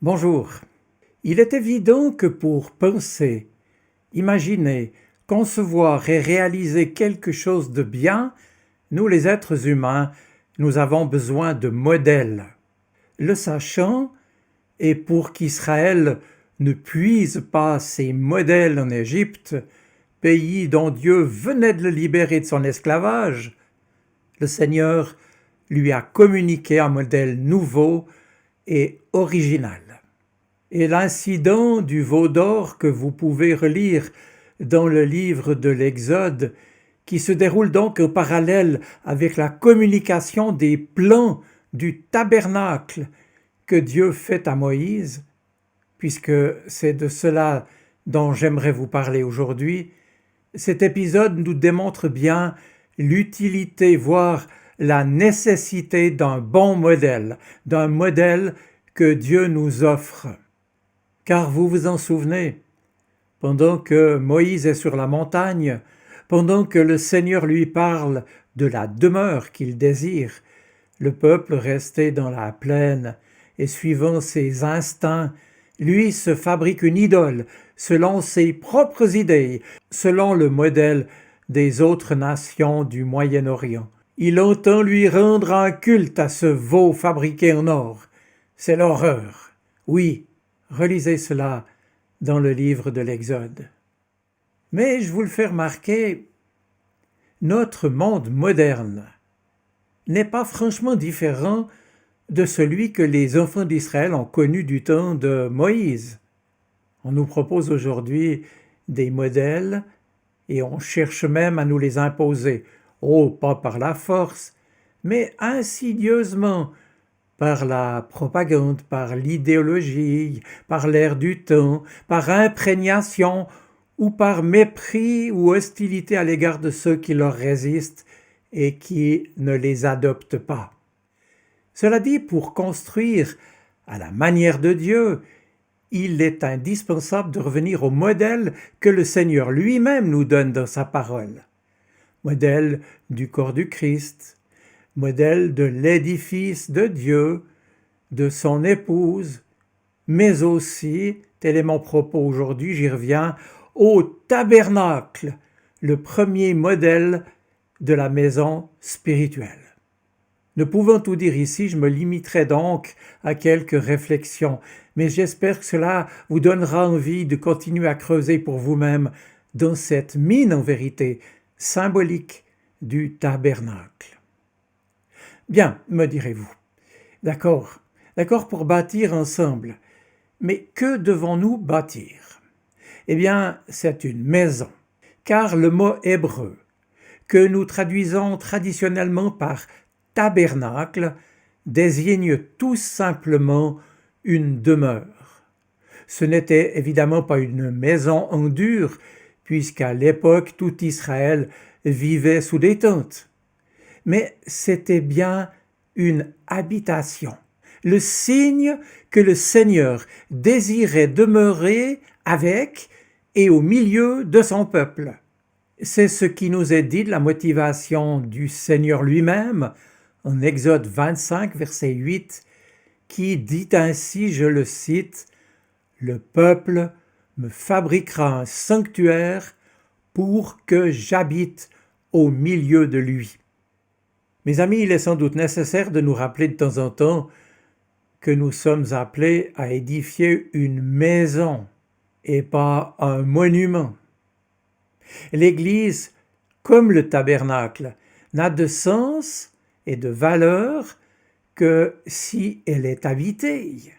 Bonjour. Il est évident que pour penser, imaginer, concevoir et réaliser quelque chose de bien, nous les êtres humains, nous avons besoin de modèles. Le sachant, et pour qu'Israël ne puise pas ses modèles en Égypte, pays dont Dieu venait de le libérer de son esclavage, le Seigneur lui a communiqué un modèle nouveau et original. Et l'incident du veau d'or que vous pouvez relire dans le livre de l'Exode, qui se déroule donc en parallèle avec la communication des plans du tabernacle que Dieu fait à Moïse, puisque c'est de cela dont j'aimerais vous parler aujourd'hui, cet épisode nous démontre bien l'utilité, voire la nécessité d'un bon modèle, d'un modèle que Dieu nous offre. Car vous vous en souvenez, pendant que Moïse est sur la montagne, pendant que le Seigneur lui parle de la demeure qu'il désire, le peuple resté dans la plaine et suivant ses instincts, lui se fabrique une idole selon ses propres idées, selon le modèle des autres nations du Moyen-Orient. Il entend lui rendre un culte à ce veau fabriqué en or. C'est l'horreur. Oui, relisez cela dans le livre de l'Exode. Mais je vous le fais remarquer, notre monde moderne n'est pas franchement différent de celui que les enfants d'Israël ont connu du temps de Moïse. On nous propose aujourd'hui des modèles et on cherche même à nous les imposer. Oh, pas par la force, mais insidieusement, par la propagande, par l'idéologie, par l'air du temps, par imprégnation ou par mépris ou hostilité à l'égard de ceux qui leur résistent et qui ne les adoptent pas. Cela dit, pour construire à la manière de Dieu, il est indispensable de revenir au modèle que le Seigneur lui-même nous donne dans sa parole. Modèle du corps du Christ, modèle de l'édifice de Dieu, de son épouse, mais aussi, tel est mon propos aujourd'hui, j'y reviens, au tabernacle, le premier modèle de la maison spirituelle. Ne pouvant tout dire ici, je me limiterai donc à quelques réflexions, mais j'espère que cela vous donnera envie de continuer à creuser pour vous-même dans cette mine en vérité symbolique du tabernacle. Bien, me direz-vous. D'accord pour bâtir ensemble. Mais que devons-nous bâtir? Eh bien, c'est une maison, car le mot hébreu, que nous traduisons traditionnellement par tabernacle, désigne tout simplement une demeure. Ce n'était évidemment pas une maison en dur, puisqu'à l'époque tout Israël vivait sous des tentes. Mais c'était bien une habitation, le signe que le Seigneur désirait demeurer avec et au milieu de son peuple. C'est ce qui nous est dit de la motivation du Seigneur lui-même en Exode 25, verset 8, qui dit ainsi, je le cite, « Le peuple me fabriquera un sanctuaire pour que j'habite au milieu de lui. » Mes amis, il est sans doute nécessaire de nous rappeler de temps en temps que nous sommes appelés à édifier une maison et pas un monument. L'Église, comme le tabernacle, n'a de sens et de valeur que si elle est habitée.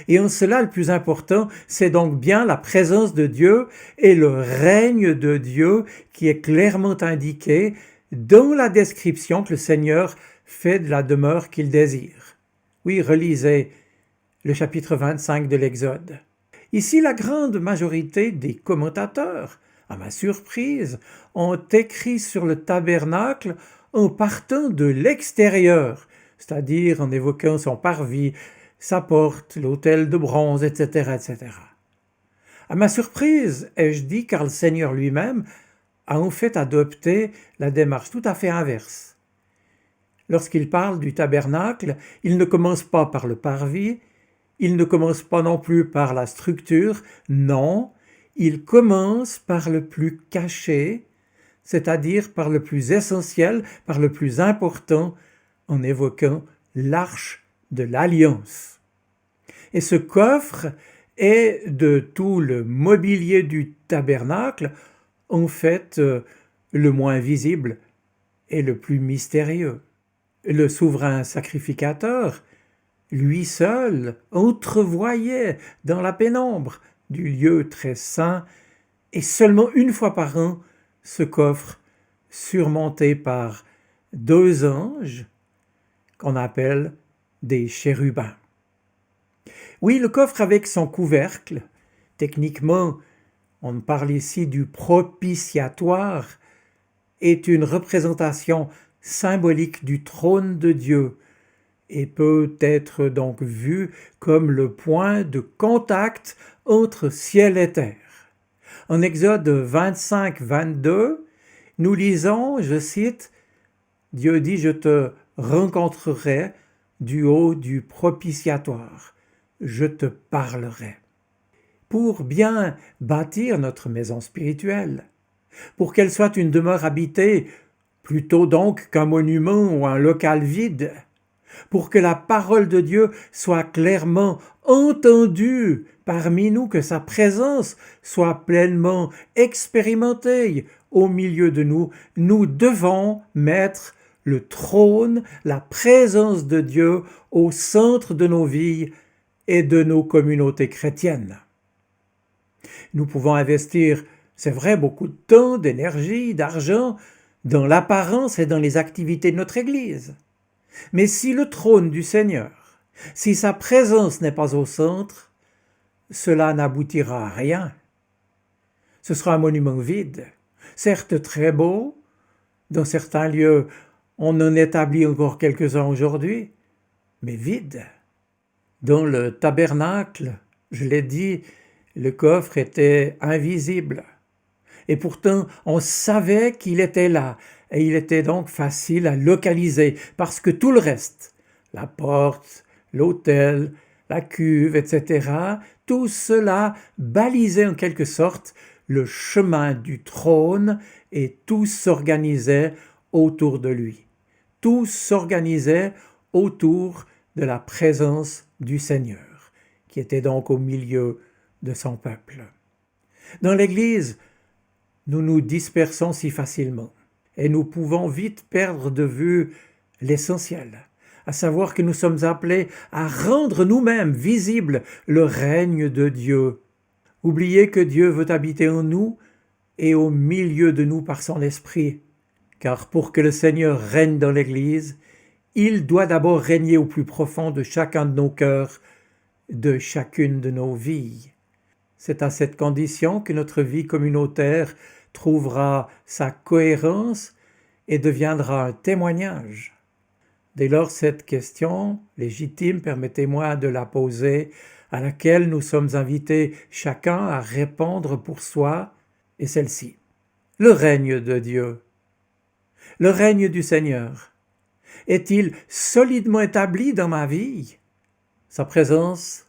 Et en cela, le plus important, c'est donc bien la présence de Dieu et le règne de Dieu qui est clairement indiqué dans la description que le Seigneur fait de la demeure qu'il désire. Oui, relisez le chapitre 25 de l'Exode. Ici, la grande majorité des commentateurs, à ma surprise, ont écrit sur le tabernacle en partant de l'extérieur, c'est-à-dire en évoquant son parvis, sa porte, l'autel de bronze, etc., etc. À ma surprise, ai-je dit, car le Seigneur lui-même a en fait adopté la démarche tout à fait inverse. Lorsqu'il parle du tabernacle, il ne commence pas par le parvis, Il ne commence pas non plus par la structure, non, il commence par le plus caché, c'est-à-dire par le plus essentiel, par le plus important, en évoquant l'arche de l'alliance. Et ce coffre est, de tout le mobilier du tabernacle, en fait le moins visible et le plus mystérieux. Le souverain sacrificateur, lui seul, entrevoyait dans la pénombre du lieu très saint, et seulement une fois par an, ce coffre surmonté par 2 anges qu'on appelle des chérubins. Oui, le coffre avec son couvercle, techniquement, on parle ici du propitiatoire, est une représentation symbolique du trône de Dieu et peut être donc vu comme le point de contact entre ciel et terre. En Exode 25-22, nous lisons, je cite, « Dieu dit, je te rencontrerai du haut du propitiatoire, je te parlerai. » Pour bien bâtir notre maison spirituelle, pour qu'elle soit une demeure habitée, plutôt donc qu'un monument ou un local vide, pour que la parole de Dieu soit clairement entendue parmi nous, que sa présence soit pleinement expérimentée au milieu de nous, nous devons mettre le trône, la présence de Dieu au centre de nos vies et de nos communautés chrétiennes. Nous pouvons investir, c'est vrai, beaucoup de temps, d'énergie, d'argent dans l'apparence et dans les activités de notre Église. Mais si le trône du Seigneur, si sa présence n'est pas au centre, cela n'aboutira à rien. Ce sera un monument vide, certes très beau, dans certains lieux on en établit encore quelques-uns aujourd'hui, mais vide. Dans le tabernacle, je l'ai dit, le coffre était invisible. Et pourtant, on savait qu'il était là, et il était donc facile à localiser, parce que tout le reste, la porte, l'autel, la cuve, etc., tout cela balisait en quelque sorte le chemin du trône et tout s'organisait autour de lui. Tout s'organisait autour de la présence du Seigneur, qui était donc au milieu de son peuple. Dans l'Église, nous nous dispersons si facilement et nous pouvons vite perdre de vue l'essentiel, à savoir que nous sommes appelés à rendre nous-mêmes visible le règne de Dieu. Oubliez que Dieu veut habiter en nous et au milieu de nous par son esprit, car pour que le Seigneur règne dans l'Église, il doit d'abord régner au plus profond de chacun de nos cœurs, de chacune de nos vies. C'est à cette condition que notre vie communautaire trouvera sa cohérence et deviendra un témoignage. Dès lors, cette question légitime, permettez-moi de la poser, à laquelle nous sommes invités chacun à répondre pour soi, est celle-ci. Le règne de Dieu, le règne du Seigneur, est-il solidement établi dans ma vie? Sa présence,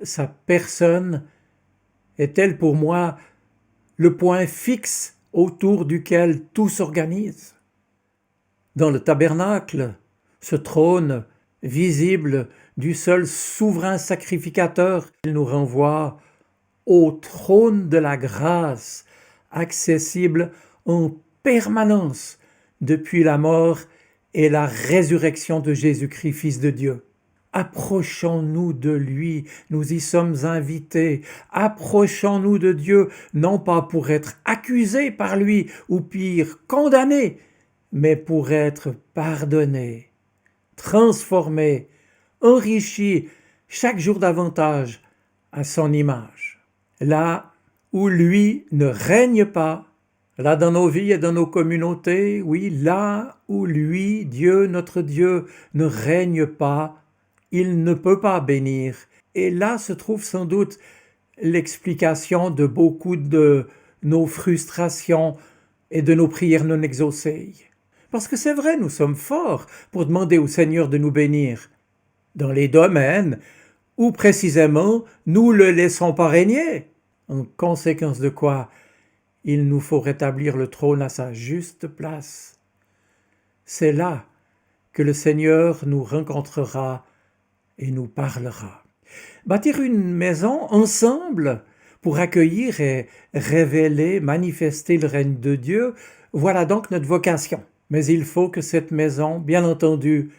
sa personne, est-elle pour moi le point fixe autour duquel tout s'organise? Dans le tabernacle, ce trône visible du seul souverain sacrificateur, il nous renvoie au trône de la grâce, accessible en permanence depuis la mort et la résurrection de Jésus-Christ, Fils de Dieu. Approchons-nous de lui, nous y sommes invités. Approchons-nous de Dieu, non pas pour être accusés par lui, ou pire, condamnés, mais pour être pardonnés, transformés, enrichis chaque jour davantage à son image. Là où lui ne règne pas, là dans nos vies et dans nos communautés, oui, là où lui, Dieu, notre Dieu, ne règne pas, il ne peut pas bénir. Et là se trouve sans doute l'explication de beaucoup de nos frustrations et de nos prières non exaucées. Parce que c'est vrai, nous sommes forts pour demander au Seigneur de nous bénir dans les domaines ou précisément nous le laissons pas régner, en conséquence de quoi il nous faut rétablir le trône à sa juste place. C'est là que le Seigneur nous rencontrera et nous parlera. Bâtir une maison ensemble pour accueillir et révéler, manifester le règne de Dieu, voilà donc notre vocation. Mais il faut que cette maison, bien entendu,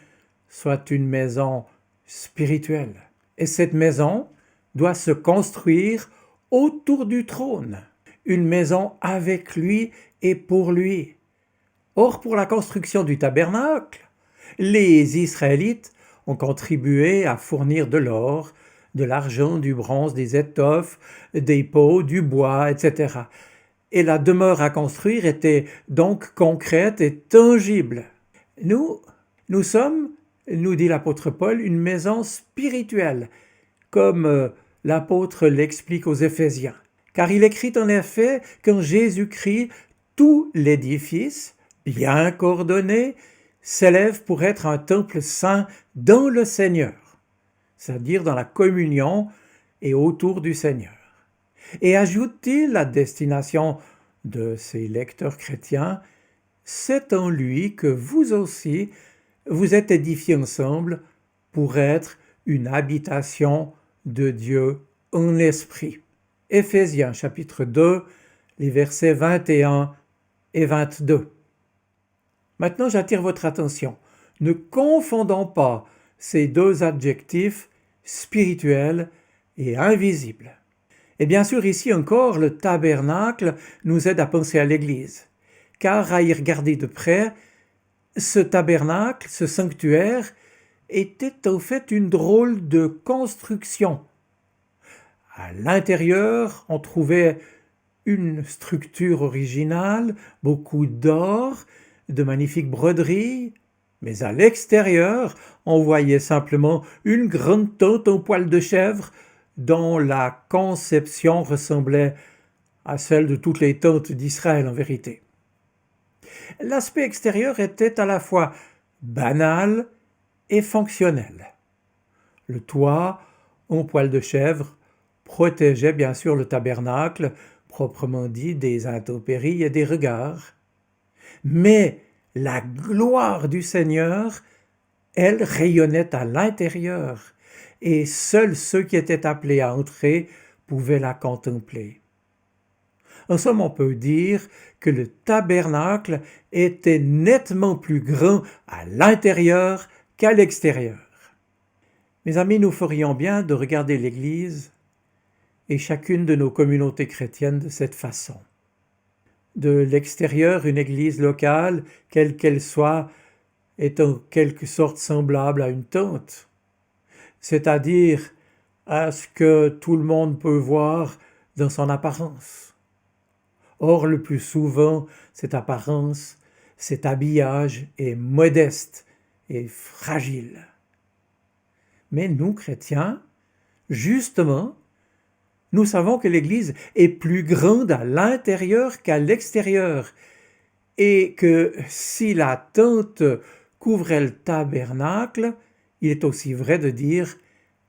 soit une maison spirituelle. Et cette maison doit se construire autour du trône. Une maison avec lui et pour lui. Or, pour la construction du tabernacle, les Israélites ont contribué à fournir de l'or, de l'argent, du bronze, des étoffes, des pots, du bois, etc. Et la demeure à construire était donc concrète et tangible. Nous sommes, nous dit l'apôtre Paul, une maison spirituelle, comme l'apôtre l'explique aux Éphésiens. Car il écrit en effet qu'en Jésus-Christ, tout l'édifice, bien coordonné, s'élève pour être un temple saint dans le Seigneur, c'est-à-dire dans la communion et autour du Seigneur. Et ajoute-t-il la destination de ses lecteurs chrétiens, c'est en lui que vous aussi, vous êtes édifiés ensemble pour être une habitation de Dieu en esprit. Éphésiens chapitre 2, les versets 21 et 22. Maintenant, j'attire votre attention. Ne confondons pas ces deux adjectifs spirituels et invisibles. Et bien sûr, ici encore, le tabernacle nous aide à penser à l'Église, car à y regarder de près, ce tabernacle, ce sanctuaire, était au fait une drôle de construction. À l'intérieur, on trouvait une structure originale, beaucoup d'or, de magnifiques broderies, mais à l'extérieur, on voyait simplement une grande tente en poil de chèvre dont la conception ressemblait à celle de toutes les tentes d'Israël en vérité. L'aspect extérieur était à la fois banal et fonctionnel. Le toit en poil de chèvre protégeait bien sûr le tabernacle, proprement dit, des intempéries et des regards. Mais la gloire du Seigneur, elle rayonnait à l'intérieur, et seuls ceux qui étaient appelés à entrer pouvaient la contempler. En somme, on peut dire que le tabernacle était nettement plus grand à l'intérieur qu'à l'extérieur. Mes amis, nous ferions bien de regarder l'Église et chacune de nos communautés chrétiennes de cette façon. De l'extérieur, une église locale, quelle qu'elle soit, est en quelque sorte semblable à une tente, c'est-à-dire à ce que tout le monde peut voir dans son apparence. Or, le plus souvent, cette apparence, cet habillage est modeste et fragile. Mais nous, chrétiens, justement, nous savons que l'Église est plus grande à l'intérieur qu'à l'extérieur et que si la tente couvrait le tabernacle, il est aussi vrai de dire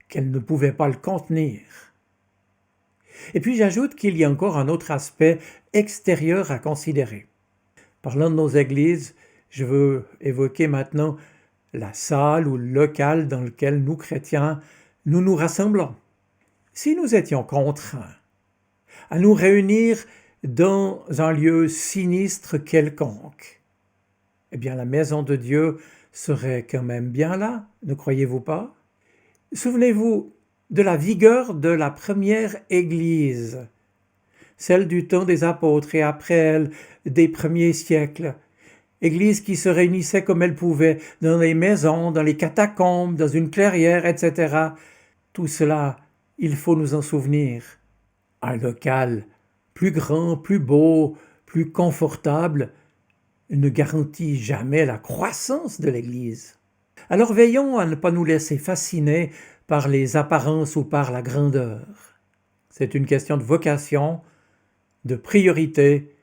qu'elle ne pouvait pas le contenir. Et puis j'ajoute qu'il y a encore un autre aspect extérieur à considérer. Parlant de nos églises, je veux évoquer maintenant la salle ou le local dans lequel nous, chrétiens, nous nous rassemblons. Si nous étions contraints à nous réunir dans un lieu sinistre quelconque, eh bien la maison de Dieu serait quand même bien là, ne croyez-vous pas? Souvenez-vous de la vigueur de la première Église, celle du temps des apôtres et après elle des premiers siècles. Église qui se réunissait comme elle pouvait, dans les maisons, dans les catacombes, dans une clairière, etc. Tout cela, il faut nous en souvenir. Un local plus grand, plus beau, plus confortable ne garantit jamais la croissance de l'Église. Alors veillons à ne pas nous laisser fasciner par les apparences ou par la grandeur. C'est une question de vocation, de priorité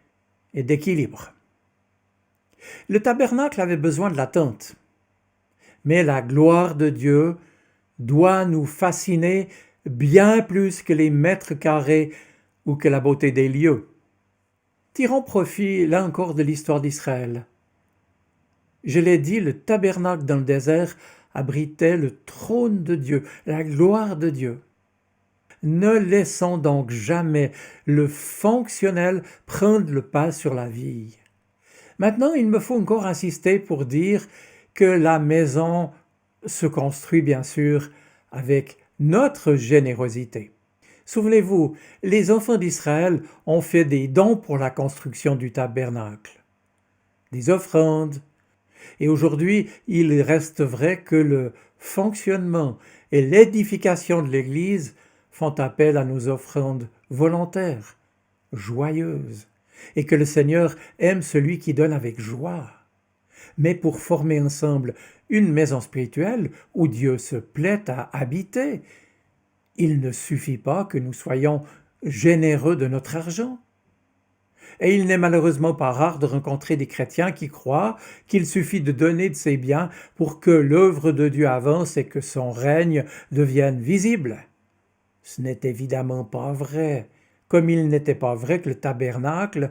et d'équilibre. Le tabernacle avait besoin de la tente, mais la gloire de Dieu doit nous fasciner bien plus que les mètres carrés ou que la beauté des lieux. Tirons profit, là encore, de l'histoire d'Israël. Je l'ai dit, le tabernacle dans le désert abritait le trône de Dieu, la gloire de Dieu. Ne laissons donc jamais le fonctionnel prendre le pas sur la vie. Maintenant, il me faut encore insister pour dire que la maison se construit bien sûr avec notre générosité. Souvenez-vous, les enfants d'Israël ont fait des dons pour la construction du tabernacle, des offrandes, et aujourd'hui il reste vrai que le fonctionnement et l'édification de l'Église font appel à nos offrandes volontaires, joyeuses, et que le Seigneur aime celui qui donne avec joie. Mais pour former ensemble une maison spirituelle où Dieu se plaît à habiter, il ne suffit pas que nous soyons généreux de notre argent. Et il n'est malheureusement pas rare de rencontrer des chrétiens qui croient qu'il suffit de donner de ses biens pour que l'œuvre de Dieu avance et que son règne devienne visible. Ce n'est évidemment pas vrai, comme il n'était pas vrai que le tabernacle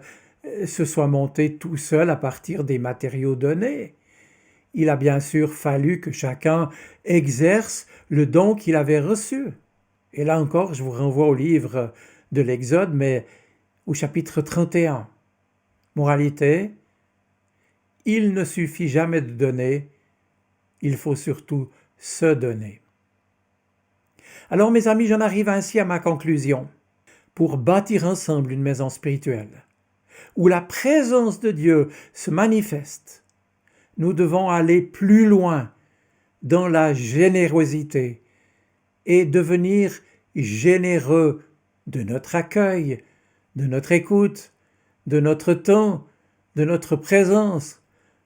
se soit monté tout seul à partir des matériaux donnés. Il a bien sûr fallu que chacun exerce le don qu'il avait reçu. Et là encore, je vous renvoie au livre de l'Exode, mais au chapitre 31. Moralité, il ne suffit jamais de donner, il faut surtout se donner. Alors mes amis, j'en arrive ainsi à ma conclusion. Pour bâtir ensemble une maison spirituelle, où la présence de Dieu se manifeste, nous devons aller plus loin dans la générosité et devenir généreux de notre accueil, de notre écoute, de notre temps, de notre présence,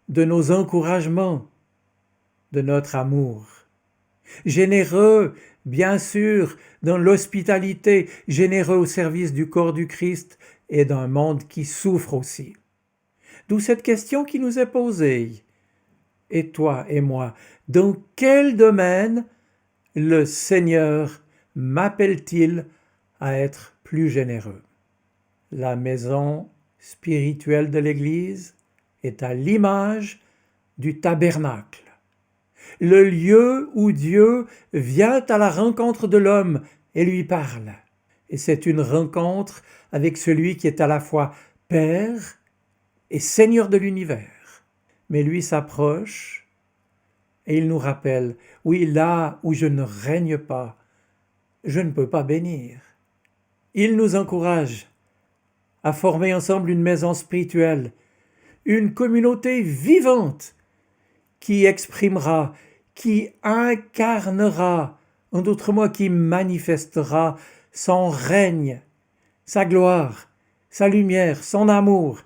de nos encouragements, de notre amour. Généreux, bien sûr, dans l'hospitalité, généreux au service du corps du Christ et d'un monde qui souffre aussi. D'où cette question qui nous est posée. Et toi et moi, dans quel domaine le Seigneur m'appelle-t-il à être plus généreux? La maison spirituelle de l'Église est à l'image du tabernacle, le lieu où Dieu vient à la rencontre de l'homme et lui parle. Et c'est une rencontre avec celui qui est à la fois Père et Seigneur de l'univers. Mais lui s'approche et il nous rappelle, oui, là où je ne règne pas, je ne peux pas bénir. Il nous encourage à former ensemble une maison spirituelle, une communauté vivante qui exprimera, qui incarnera, en d'autres mots, qui manifestera son règne, sa gloire, sa lumière, son amour,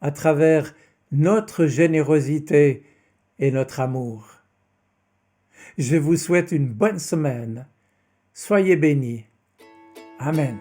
à travers notre générosité et notre amour. Je vous souhaite une bonne semaine. Soyez bénis. Amen.